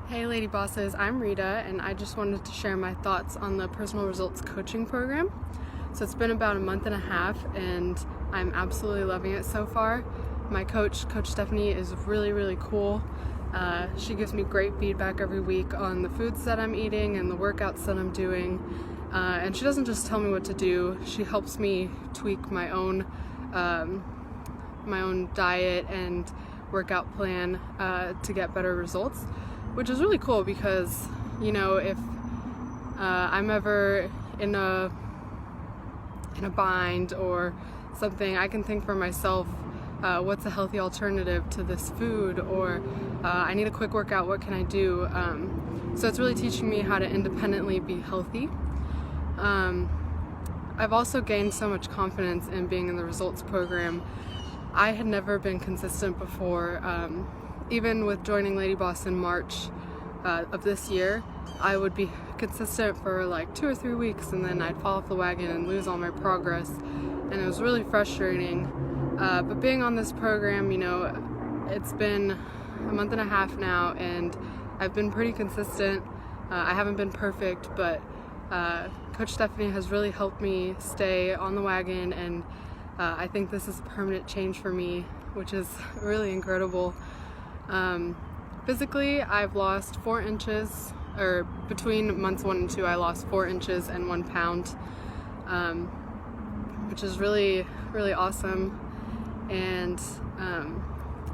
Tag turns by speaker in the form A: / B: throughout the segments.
A: Hey Lady Bosses, I'm Rita and I just wanted to share my thoughts on the personal results coaching program. So it's been about a month and a half and I'm absolutely loving it so far. My coach, Coach Stephanie, is really cool. She gives me great feedback every week on the foods that I'm eating and the workouts that I'm doing. And she doesn't just tell me what to do, she helps me tweak my own diet and workout plan to get better results, which is really cool because, you know, if I'm ever in a bind or something, I can think for myself, what's a healthy alternative to this food, or I need a quick workout, what can I do? So it's really teaching me how to independently be healthy. I've also gained so much confidence in being in the results program. I had never been consistent before. Even with joining LadyBoss in March of this year, I would be consistent for like 2 or 3 weeks and then I'd fall off the wagon and lose all my progress, and it was really frustrating. But being on this program, you know, it's been a month and a half now and I've been pretty consistent. I haven't been perfect, but Coach Stephanie has really helped me stay on the wagon, and I think this is a permanent change for me, which is really incredible. Physically, I've lost 4 inches, or between months 1 and 2, I lost 4 inches and 1 pound, which is really awesome. And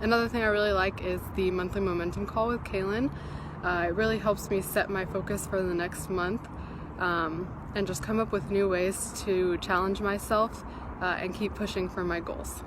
A: another thing I really like is the monthly momentum call with Kaelin. It really helps me set my focus for the next month and just come up with new ways to challenge myself and keep pushing for my goals.